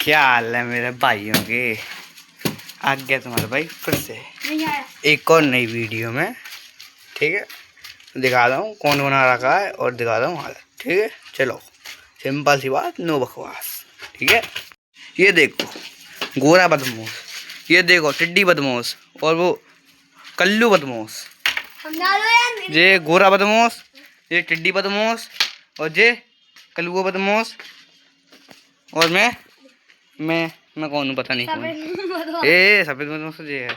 क्या हाल है मेरे भाइयों के। आ गया तुम्हारा भाई फिर से एक और नई वीडियो में। ठीक है, दिखाता हूँ कौन बना रखा है और दिखाता हूँ हालत। ठीक है, चलो सिंपल सी बात, नो बकवास। ठीक है, ये देखो गोरा बदमाश, ये देखो टिड्डी बदमाश और वो कल्लू बदमाश। ये गोरा बदमाश, ये टिड्डी बदमाश और ये कल्लू बदमाश और मैं कौन हूँ पता नहीं कौन। ए सफेद बदमाश ये है।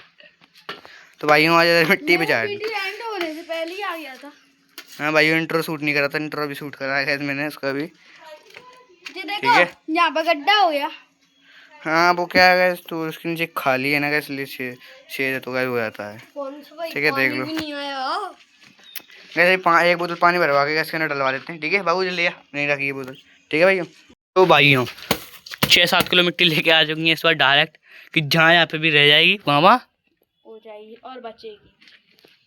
तो भाइयों आज मिट्टी पे चाट होने से पहले ही आ गया था। हाँ भाइयों, इंट्रो शूट नहीं करा था, इंट्रो भी शूट करा है मैंने उसका भी। ठीक है, यहाँ पर गड्ढा हो गया। हाँ वो क्या है तो उसके नीचे खाली है ना, इसलिए छेद तो हो जाता है। ठीक है, देख लो वैसे एक बोतल पानी भरवा के इसके अंदर डलवा देते हैं। ठीक है बाबू, लिया नहीं रखी ये बोतल। ठीक है भाइयों, तो भाइयों 6-7 किलो मिट्टी लेके आ चुकी है इस बार डायरेक्ट, कि जहाँ यहाँ पे भी रह जाएगी वहाँ हो जाएगी और बचेगी।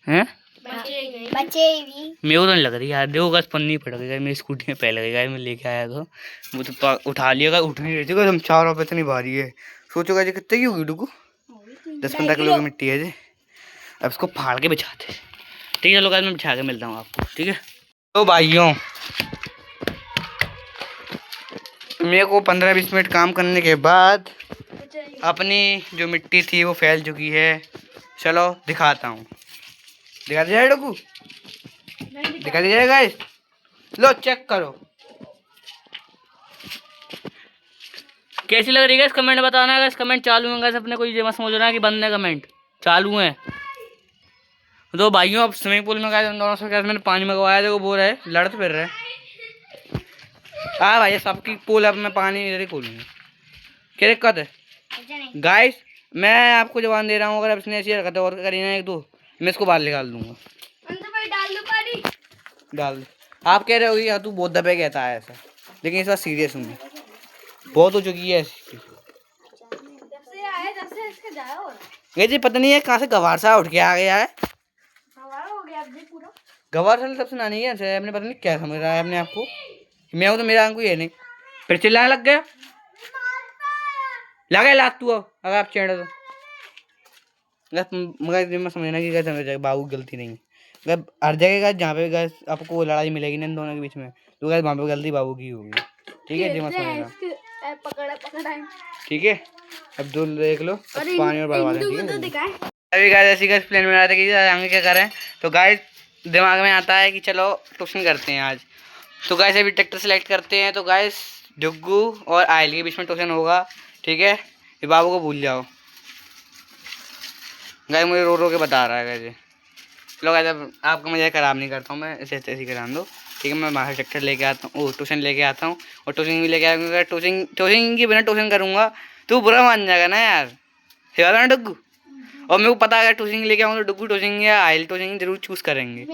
हैं बचेगी मेरे को तो नहीं लग रही यार। देखो गैस पन्नी फट गई मेरी स्कूटी में, पहले गई मैं लेके आया तो वो तो उठा लिया, उठ नहीं रही थी। हम 4 रुपये इतनी भारी है, सोचो जी कितने की होगी डुकू। 10-15 किलो की मिट्टी है जी। अब इसको फाड़ के बिछाते हैं। ठीक है, चलो गाइस मैं बिछा के मिलता हूँ आपको। ठीक है, तो भाइयों मेरे को 15-20 मिनट काम करने के बाद अपनी जो मिट्टी थी वो फैल चुकी है। चलो दिखाता हूँ, दिखा दिया डुकू, दिखा दिया गाइस। लो चेक करो कैसी लग रही है। कमेंट बताना है, कमेंट चालू है गाइस, अपने कोई ये मत समझना कि बंद है, कमेंट चालू है। तो भाइयों अब स्विमिंग पूल में गए उन दोनों से क्या मैंने पानी मंगवाया था, वो बोल रहे लड़ते फिर रहे। हाँ भाई सबकी पूल अब मैं पानी इधर ही खोलूँगा, क्या दिक्कत है गाइस। मैं आपको जवान दे रहा हूँ, अगर अब इसने ऐसी हरकत और करी ना एक दो, मैं इसको बाहर निकाल दूंगा। डाल दो पानी, डाल दो। आप कह रहे हो यार तू बहुत दबे कहता है ऐसा, लेकिन इस बार सीरियस हूँ, बहुत हो चुकी है ऐसी। ये जी पता नहीं है कहाँ से गवार सा उठ के आ गया है। गवार साल सबसे नानी है अपने, पता नहीं क्या समझ रहा है अपने आपको। मैं हूँ तो मेरा अंक ये नहीं, फिर चिल्लाने लग गया। लगा लात तू अगर आप चेड़ तो मगर समझना कि कैसे समझ जाएगा, बाबू गलती नहीं है। हर जगह जहाँ पे गैस आपको लड़ाई मिलेगी ना इन दोनों के बीच में, तो गैस वहाँ पे गलती बाबू की होगी। ठीक है जी, मत समझना। ठीक है, अब दो देख लो, अब पानी और बर्बाद है। अभी गाइस ऐसी गैस प्लान बना रहे कि आगे क्या करें, तो गाइस दिमाग में आता है कि चलो ट्यूशन करते हैं आज। तो गाइस अभी ट्रैक्टर सेलेक्ट करते हैं। तो गाइस डुग्गू और आयल के बीच में ट्यूशन होगा। ठीक है, ये बाबू को भूल जाओ। गाइस मुझे रो रो के बता रहा है गाइस। चलो गाइस अब आपका मजा ख़राब नहीं करता हूँ मैं, ऐसे ऐसे करा दो। ठीक है, मैं बाहर ट्रैक्टर लेके आता हूँ, ट्यूशन लेके आता हूँ और ट्यूशन भी लेके आऊँगा। ट्यूशन के बिना ट्यूशन करूँगा तो बुरा मान जाएगा ना यार, सेवा ना डुग्गू। और मेरे को पता है ट्यूशन लेके आऊँगा तो डुग्गू ट्यूशन या आयल ट्यूशन जरूर चूज़ करेंगे।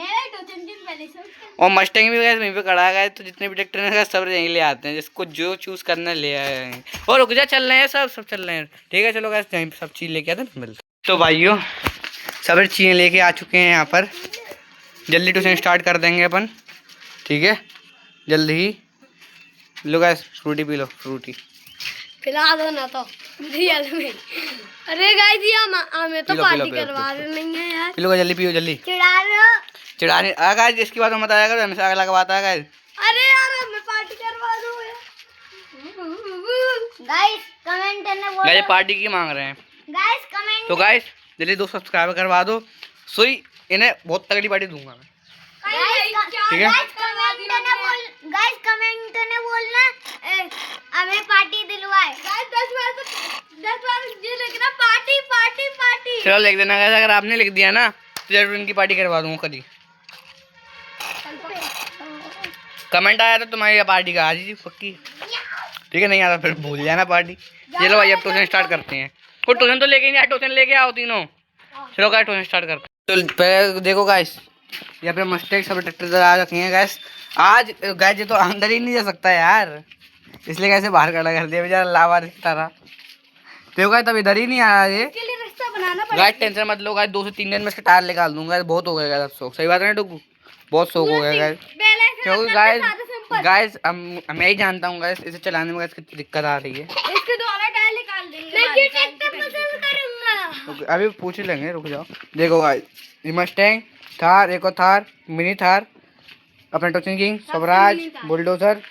और मस्टैंग भी गए वहीं पे खड़ा है, तो जितने भी ट्रैक्टर हैं सब यहीं ले आते हैं, जिसको जो चूज़ करना ले आए। और रुक जा, चल रहे हैं सब चल रहे हैं। ठीक है, चलो गैस यहीं सब चीज़ लेके आते हैं, मिलते। तो भाइयों सब चीज़ें लेके आ चुके हैं यहाँ पर, जल्दी ट्यूशन स्टार्ट कर देंगे अपन। ठीक है, जल्दी ही। लो gas Frooti P low, Frooti पिला दो ना तो रियल में। अरे गाइस ये हमें तो पार्टी करवा रहे नहीं है यार। पी लो जल्दी, पियो जल्दी। चिढ़ाने गाइस इसकी बात मत आया करो, हमेशा आग लगवाता है गाइस। अरे यार हमें पार्टी करवा दो यार। गाइस कमेंट करने बोलो, गाइस पार्टी की मांग रहे हैं गाइस कमेंट। तो गाइस जल्दी 2 सब्सक्राइब करवा दो, सोई इन्हें बहुत तगड़ी पार्टी दूंगा मैं। ठीक है, गाइस कमेंट ने बोलना हमें पार्टी दिलवाए। गाइस 10 बार ये लिखना पार्टी पार्टी पार्टी। चलो लिख देना गाइस, अगर आपने लिख दिया ना तो जरूर इनकी पार्टी करवा दूंगा कभी। कमेंट आया तो तुम्हारी पार्टी का आज ही पक्की। ठीक है, नहीं आता फिर भूल जाना पार्टी। चलो भाई अब ट्यूशन स्टार्ट करते हैं। कोई ट्यूशन तो लेके नहीं, ट्यूशन लेके आओ तीनों। चलो गाइस ट्यूशन स्टार्ट करते हैं। तो पहले देखो गाइस यहाँ पे मस्टैंग सब ट्रैक्टर आ रखे हैं गाइस। आज गाइस ये तो अंदर ही नहीं जा सकता यार, इसलिए कैसे बाहर खड़ा कर दिया बेचारा लावा तरह। देखो गाइस तब इधर ही नहीं आया ये। गाइस टेंशन मत लो गाइस, 2 से 3 दिन में इसके टायर निकाल दूंगा। बहुत हो गया गाइस शौक, सही बात है ना डुग्गू, बहुत शौक हो गया गाइस। क्योंकि गाइस गाइस मैं ही जानता हूँ गाइस, इसे चलाने में गाइस कितनी दिक्कत आ रही है। इसके दोनों टायर निकाल देंगे। मैं ये ट्रैक्टर पसंद करूंगा। अभी पूछ ही लेंगे, रुक जाओ। देखो गाइस, ये मस्टैंग, थार, एक और थार, मिनी थार, अपना Tochan king, Swaraj, bulldozer,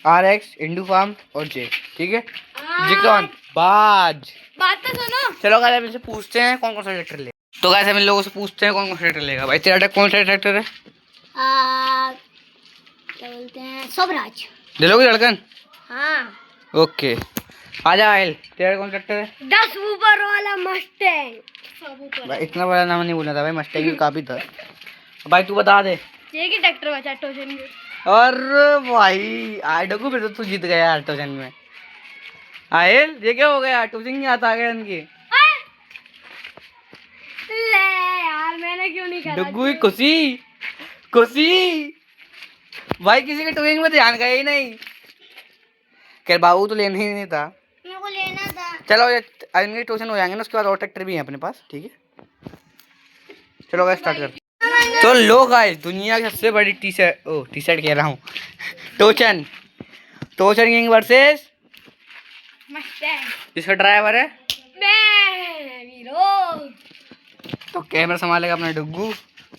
RX, इंडू फार्म और जे, ठीक है। जिक्रोन बाज। बात तो सुनो। चलो गाइस, अब इनसे पूछते हैं कौन कौन सा ट्रैक्टर ले। तो गाइस हम इन लोगों से पूछते हैं कौन कौन सा ट्रैक्टर लेगा। भाई तेरा कौन सा ट्रैक्टर है? क्या बोलते हैं, स्वराज। ले लोगे लड़कन? हाँ। ओके, आजा आयल, तेरा कौन सा ट्रैक्टर है? 10 ऊपर वाला मस्टैंग। भाई इतना बड़ा नाम नहीं बोलना था भाई, मस्टैंग भी काफी था। भाई तू बता दे। ये की ट्रैक्टर बचा टोजन। अरे भाई आइडो फिर तो तू जीत गया यार टोजन में। आयल ये क्या हो गया, टोजन नहीं आता गया इनकी। ले यार, मैंने क्यों नहीं करा? डुगू की खुशी खुशी भाई, किसी के टोजन में ध्यान गया ही नहीं। खैर बाबू तो लेना ही नहीं था, मेरे को लेना था। चलो ये इनके टोजन हो जाएंगे ना, उसके बाद और ट्रैक्टर भी है अपने पास, ठीक है। चलो गाइस स्टार्ट करते हैं। तो लो गाइस, दुनिया की सबसे बड़ी टी शर्ट कह रहा हूँ, टोचन किंग वर्सेस मस्टैंग। जिसका ड्राइवर है मैं वीरो। तो कैमरा संभालेगा अपना डुग्गू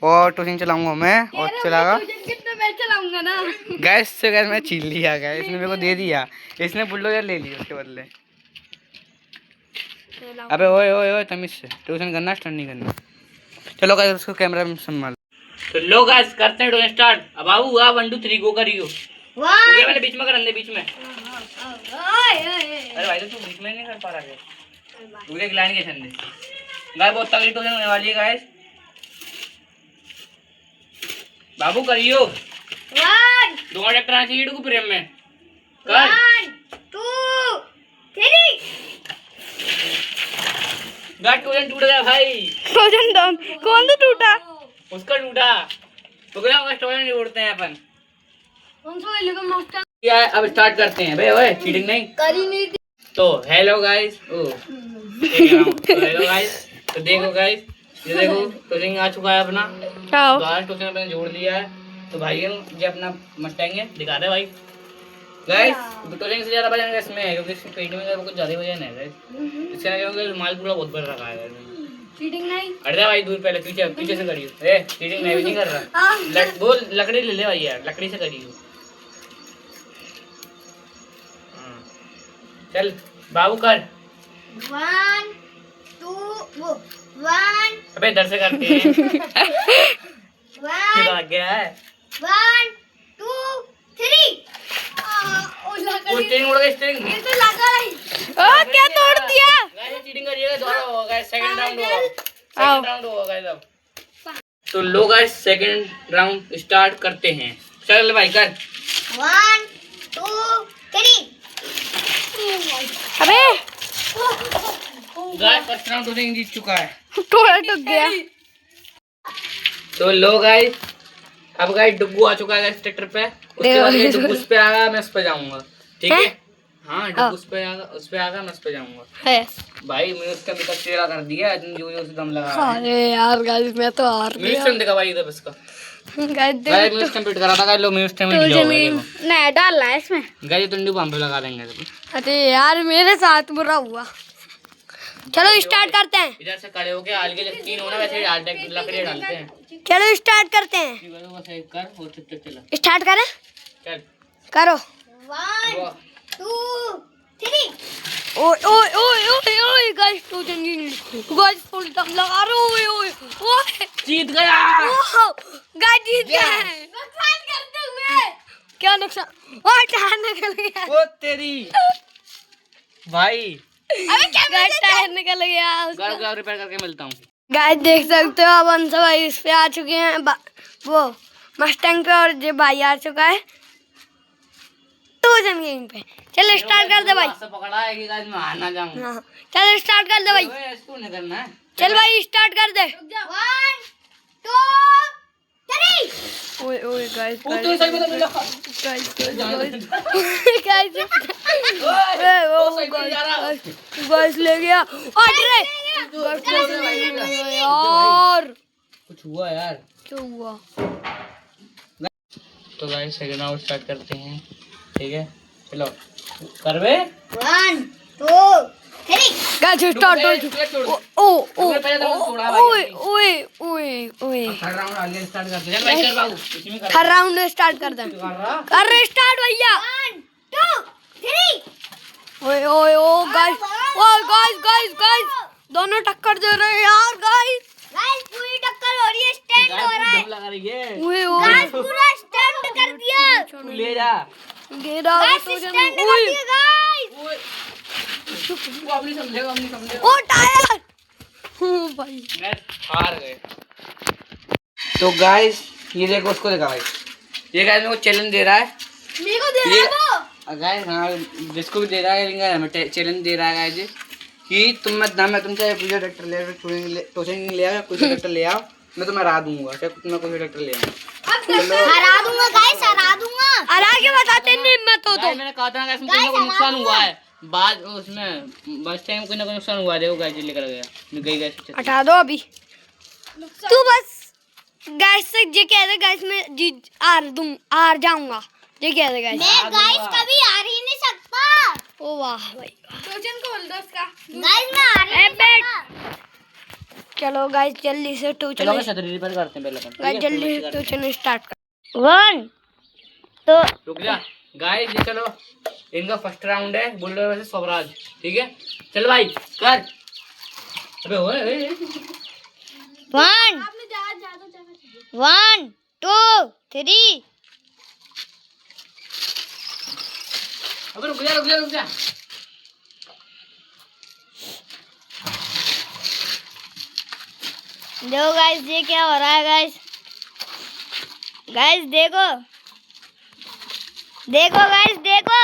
और टोचन चलाऊंगा मैं और चलागा कितना मैं चलाऊंगा ना। गैस से गैस मैं छीन लिया, गैस इसने मेरे को दे दिया, इसने बुलडोजर ले लिया उसके बदले। अबे ओए ओए ओए तमीज से टोचन करना, स्टंट नहीं करना। चलो गाइस उसको कैमरा में संभाल। तो लो गाइस करते हैं टोचन स्टार्ट। अब बाबू आ 1 2 3 गो करियो। ओके मैंने बीच में कर दे, बीच में। अरे भाई तो तू बीच में नहीं कर पा रहा है, तू एक लाइन के छंदे। गाइस बहुत तगड़ी टोचन होने वाली है गाइस। बाबू करियो। 1 दो ट्रैक्टर आना चाहिए डुगू प्रेम में। कर 1 2 3। गाइस टोचन टूट गया भाई। टोजन डाउन। कौन सा टूटा? उसका टूटा। तो क्या होगा, टोचन नहीं उड़ते हैं अपन। कौन सा वाले का मस्टैंग? क्या है, अब स्टार्ट करते हैं। बे ओए चीटिंग नहीं करी नहीं थी। तो हेलो गाइस। हेलो गाइस, तो देखो गाइस, ये देखो टोचन आ चुका है अपना। तो आज टोचन अपने जोड़ लिया है। तो भाई ये अपना मस्टैंग है, दिखा दे भाई। गाइस टोचन से ज्यादा वजन है इसमें, क्योंकि इसके पेट में कुछ ज्यादा वजन है गाइस। इसका क्योंकि माल पूरा बहुत भर रखा है। चीटिंग नहीं। हट जा भाई दूर, पहले पीछे पीछे से करियो। ए चीटिंग मैं भी नहीं कर रहा। बोल लकड़ी ले ले भाई यार, लकड़ी से करियो। चल बाबू कर। 1 2 1 अबे इधर से करते हैं। 1 आ गया है। 1 2 3। वो स्टिंग उड़ गई, स्टिंग। ये तो लगा ही। ओ क्या तोड़ दिया? गाइस चीटिंग करिएगा, दोनों हो गए। सेकंड राउंड होगा, सेकंड राउंड होगा गाइस अब। तो लो गाइस सेकंड राउंड स्टार्ट करते हैं। चल भाई कर। 1 2 3। अबे गाइस फर्स्ट राउंड तो जीत चुका है। थोड़ा टूट गया। तो लो गाइस अब गाइस डुग्गू आ चुका है गाइस ट्रैक्टर पे। उसके बाद ये डुग्गू उस पे आएगा, मैं उस पे जाऊंगा, ठीक है। हाँ डुग्गू उस पे आएगा, उस पे आएगा, मैं उस पे जाऊंगा। भाई मैंने उसका अभी तक तेरा कर दिया, जो जो दम लगा रहा है। अरे यार गाइस मैं तो हार गया। म्यूजिक देखा भाई इधर इसका। गाइस गाइस म्यूजिक कंप्लीट करा था गाइस। लो म्यूजिक में दिया होगा देखो। नहीं डालना है इसमें। गाइस तो इंडू पंप पे लगा देंगे तो। अरे यार मेरे साथ बुरा हुआ। चलो स्टार्ट करते हैं। इधर से खड़े होके आगे जब तीन होना वैसे डाल दे, लकड़ी डालते हैं। चलो स्टार्ट करते हैं। बस एक कर और चला स्टार्ट करें? चल करो। 1 2 3। ओए ओए ओए ओए ओए गाइस तो गाइस फुल दम लगा रहे। ओए ओए ओए जीत गया। गाइस जीत गए। नुकसान करते हुए। क्या नुकसान? ओए टायर निकल गया। ओ तेरी भाई। अबे क्या टायर निकल गया उसका। गाइस रिपेयर करके मिलता हूँ। गाइस देख सकते हो अब अंश भाई इस पे आ चुके हैं, वो मस्टैंग पे, और ये भाई आ चुका है टोजन किंग पे। चलो स्टार्ट कर दे भाई। पकड़ा है कि गाइस मैं हारना जाऊं। हाँ चलो स्टार्ट कर दे भाई। इसको नहीं करना है। चल भाई स्टार्ट कर दे। 1 2 3। ओए ओए गाइस वो तो सही बता दिया। गाइस ले गया। अरे यार कुछ हुआ यार। क्या हुआ? तो गाइस सेकंड राउंड स्टार्ट करते हैं, ठीक है। चलो कर बे 1 2 3 गाइस स्टार्ट। ओ ओ ओए ओए ओए ओए थर्ड राउंड आगे स्टार्ट करते हैं। चल भाई कर बाबू, इसमें कर हर राउंड स्टार्ट कर दे। कर रहे स्टार्ट भैया। 1 2 3 ओए ओए ओ गाइस, ओ गाइस दोनों टक्कर दे रहे हैं यार गाइस। गाइस पूरी टक्कर हो रही है, स्टैंड हो रहा है। लगा रही है। ओए ओए गाइस पूरा स्टैंड कर दिया। तू ले जा। गिरा गाइस तो स्टैंड कर दिया गाइस। ओए वो अपनी समझेगा। ओ टायर। ओ भाई हार गए। तो गाइस ये देखो, उसको देखा भाई, ये गाइस मेरे को चैलेंज दे रहा है। मेरे को दे रहा है वो। गाइस हाँ जिसको भी दे रहा है, लेकिन हमें चैलेंज दे रहा है गाइस कि तुम मैं तुमसे पूजा ट्रैक्टर ले टोचन ले आओ, कुछ ट्रैक्टर ले आओ, मैं तुम्हें हरा दूंगा। चाहे तुम्हें कोई ट्रैक्टर ले आओ, हरा दूंगा गाइस, हरा दूंगा। हरा के बताते नहीं हिम्मत हो तो। मैंने कहा था गाइस कुछ ना कुछ नुकसान हुआ है बाद उसमें, बस टाइम कुछ ना कुछ नुकसान हुआ है। देखो गाइस लेकर गया, मैं गई गाइस हटा दो अभी। तू बस गाइस से ये कह दे गाइस मैं जीत हार जाऊंगा, ये कह दे गाइस। मैं गाइस कभी हार ही नहीं सकता। ओ वाह भाई। टोचन खोल दो उसका। गाइस मैं हार ही नहीं सकता। चलो गाइस जल्दी से चलो टोचन गाइस छतरी रिपेयर करते हैं पहले। गाइस जल्दी से टोचन स्टार्ट कर। 1 तो रुक जा गाइस, ये चलो इनका फर्स्ट राउंड है बुल्डर वर्सेस स्वराज, ठीक है। चल भाई कर। अबे ओए 1 1 2 3 अबे रुक जा। देखो गाइस ये क्या हो रहा है गाइस। गाइस देखो गाइस, देखो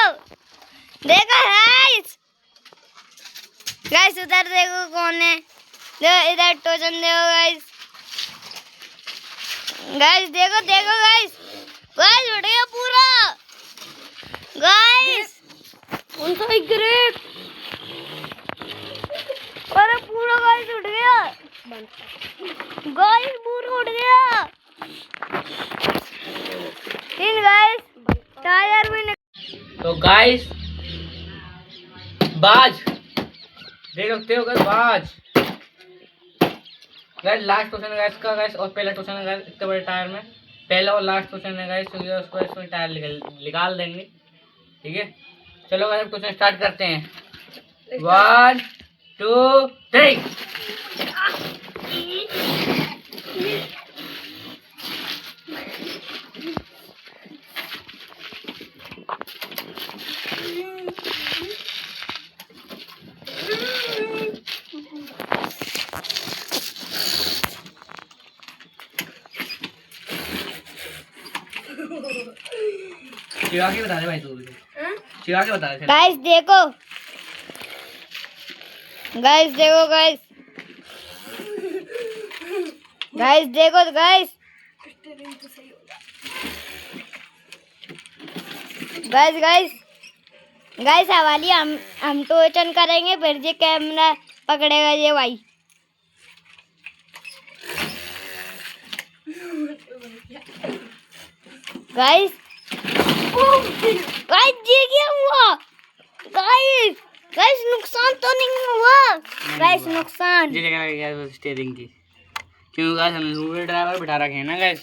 गाइस उधर देखो कौन है। देखो इधर टोचन, देखो गाइस देखो गाइस उठ गया पूरा गाइस। कौन सा ग्रेट। अरे पूरा गाइस उठ गया गाइस, पूरा उठ गया। इन गाइस टायर भी तो गाइस बाज देख सकते हो गाइस, बाज गाइस लास्ट क्वेश्चन है गाइस का गाइस, और पहला क्वेश्चन है गाइस इतने बड़े टायर में, पहला और लास्ट क्वेश्चन है गाइस, क्योंकि उसको इसमें टायर निकाल देंगे, ठीक है। चलो गाइस क्वेश्चन स्टार्ट करते हैं। 1 2 3 चिड़ा के बता दे भाई, तू चिड़ा के बता दे। गाइस देखो गाइस हवाली हम टोचन करेंगे, फिर ये कैमरा पकड़ेगा ये भाई। गाइस ये क्या हुआ गाइस नुकसान तो नहीं हुआ गाइस, नुकसान ये जगह लग गया स्टीयरिंग की, क्योंकि गाइस हमने ऊपर ड्राइवर बिठा रखे हैं ना गाइस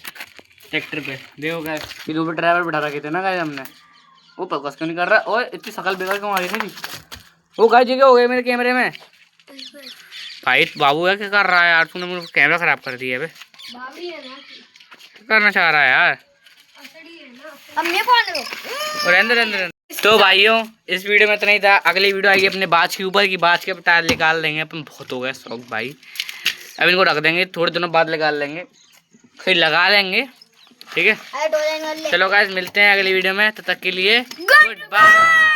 ट्रैक्टर पे। देखो गाइस ये ऊपर ड्राइवर बिठा रखे थे ना गाइस हमने, वो फोकस क्यों नहीं कर रहा। ओए इतनी शकल बेकार क्यों आ रही थी। वो गाइस ये क्या हो गया मेरे कैमरे में भाई। बाबू है क्या कर रहा है यार, तूने मेरा कैमरा खराब कर दिया है। क्या करना चाह रहा है यार। अब मैं कौन हूं। और अंदर तो भाइयों इस वीडियो में इतना ही था। अगली वीडियो आएगी अपने बाज के ऊपर की, बाज के टायर निकाल लेंगे अपन। बहुत हो गया शौक भाई, अब इनको रख देंगे, थोड़े दिनों बाद निकाल लेंगे, फिर लगा लेंगे, ठीक है। चलो गाइस मिलते हैं अगली वीडियो में, तब तक के लिए गुड बाय।